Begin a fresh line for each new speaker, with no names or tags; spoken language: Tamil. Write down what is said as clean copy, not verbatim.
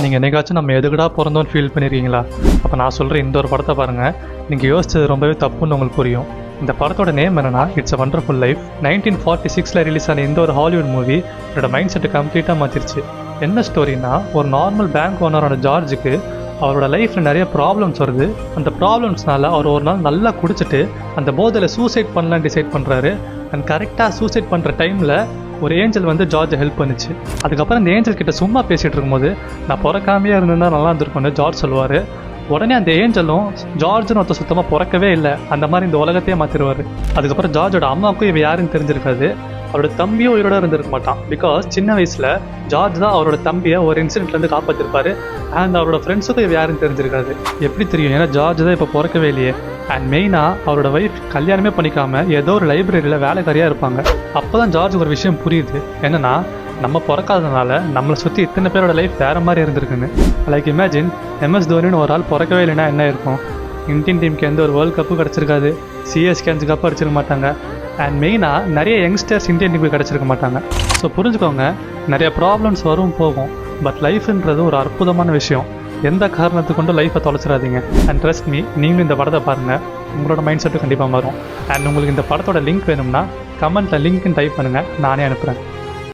நீங்கள் என்னைக்காச்சும் நம்ம எதுக்கடா பிறந்தோன்னு ஃபீல் பண்ணியிருக்கீங்களா? அப்போ நான் சொல்கிற இந்த ஒரு படத்தை பாருங்கள், நீங்கள் யோசிச்சது ரொம்பவே தப்புன்னு உங்களுக்கு புரியும். இந்த படத்தோட நேம் என்னன்னா it's a wonderful life. 1946 release ஆன இந்த ஒரு ஹாலிவுட் மூவி என்னோட மைண்ட் செட்டை கம்ப்ளீட்டாக மாற்றிருச்சு. என்ன ஸ்டோரின்னா, ஒரு நார்மல் பேங்க் ஓனரான ஜார்ஜுக்கு அவரோட லைஃப்பில் நிறைய ப்ராப்ளம்ஸ் வருது. அந்த ப்ராப்ளம்ஸ்னால அவர் ஒரு நாள் நல்லா குடிச்சிட்டு அந்த போதையில் சூசைட் பண்ணலான்னு டிசைட் பண்ணுறாரு. அண்ட் கரெக்டாக சூசைட் பண்ணுற டைமில் ஒரு ஏஞ்சல் வந்து ஜார்ஜை ஹெல்ப் பண்ணிச்சு. அதுக்கப்புறம் இந்த ஏஞ்சல் கிட்ட சும்மா பேசிகிட்டு இருக்கும்போது, நான் பிறக்காமையே இருந்திருந்தா நல்லா இருந்திருக்கும்னு ஜார்ஜ் சொல்லுவார். உடனே அந்த ஏஞ்சலும் ஜார்ஜுன்னு ஒருத்தர் சுத்தமாக பிறக்கவே இல்லை, அந்த மாதிரி இந்த உலகத்தையே மாற்றிடுவார். அதுக்கப்புறம் ஜார்ஜோட அம்மாவுக்கும் இவ யாருன்னு தெரிஞ்சிருக்காது. அவரோட தம்பியும் உயிரோட இருந்திருக்க மாட்டான். பிகாஸ் சின்ன வயசில் ஜார்ஜ் தான் அவரோட தம்பியை ஒரு இன்சிடென்ட்லேருந்து காப்பாற்றிருப்பாரு. அண்ட் அவரோட ஃப்ரெண்ட்ஸுக்கும் இவ யாருன்னு தெரிஞ்சிருக்காது. எப்படி தெரியும்? ஏன்னா ஜார்ஜ் தான் இப்போ பிறக்கவே இல்லையே. அண்ட் மெயினாக அவரோட ஒய்ஃப் கல்யாணமே பண்ணிக்காமல் ஏதோ ஒரு லைப்ரரியில் வேலைக்காரியாக இருப்பாங்க. அப்போ தான் ஜார்ஜுக்கு ஒரு விஷயம் புரியுது. என்னன்னா, நம்ம பிறக்காததுனால நம்மளை சுற்றி இத்தனை பேரோட லைஃப் வேறு மாதிரி இருந்திருக்குன்னு. லைக் இமேஜின், MS தோனின்னு ஒரு ஆள் பிறக்கவே இல்லைன்னா என்ன இருக்கும்? இந்தியன் டீமுக்கு எந்த ஒரு வேர்ல்டு கப்பு கிடச்சிருக்காது, CSK 5 கப்பு அடிச்சிருக்க மாட்டாங்க. அண்ட் மெயினாக நிறைய யங்ஸ்டர்ஸ் இந்தியன் டீமுக்கு கிடச்சிருக்க மாட்டாங்க. ஸோ புரிஞ்சுக்கோங்க, நிறைய ப்ராப்ளம்ஸ் வரும் போகும். பட் லைஃப்ன்றது ஒரு அற்புதமான விஷயம். எந்த காரணத்துக்கு கொண்டு லைஃப்பை தொலைச்சிடாதீங்க. அண்ட் ட்ரஸ்ட் மீ, நீங்களும் இந்த படத்தை பாருங்கள், உங்களோட மைண்ட் செட்டு கண்டிப்பாக மாறும். அண்ட் உங்களுக்கு இந்த படத்தோட லிங்க் வேணும்னா கமெண்ட்டில் லிங்க்னு டைப் பண்ணுங்கள், நானே அனுப்புகிறேன்.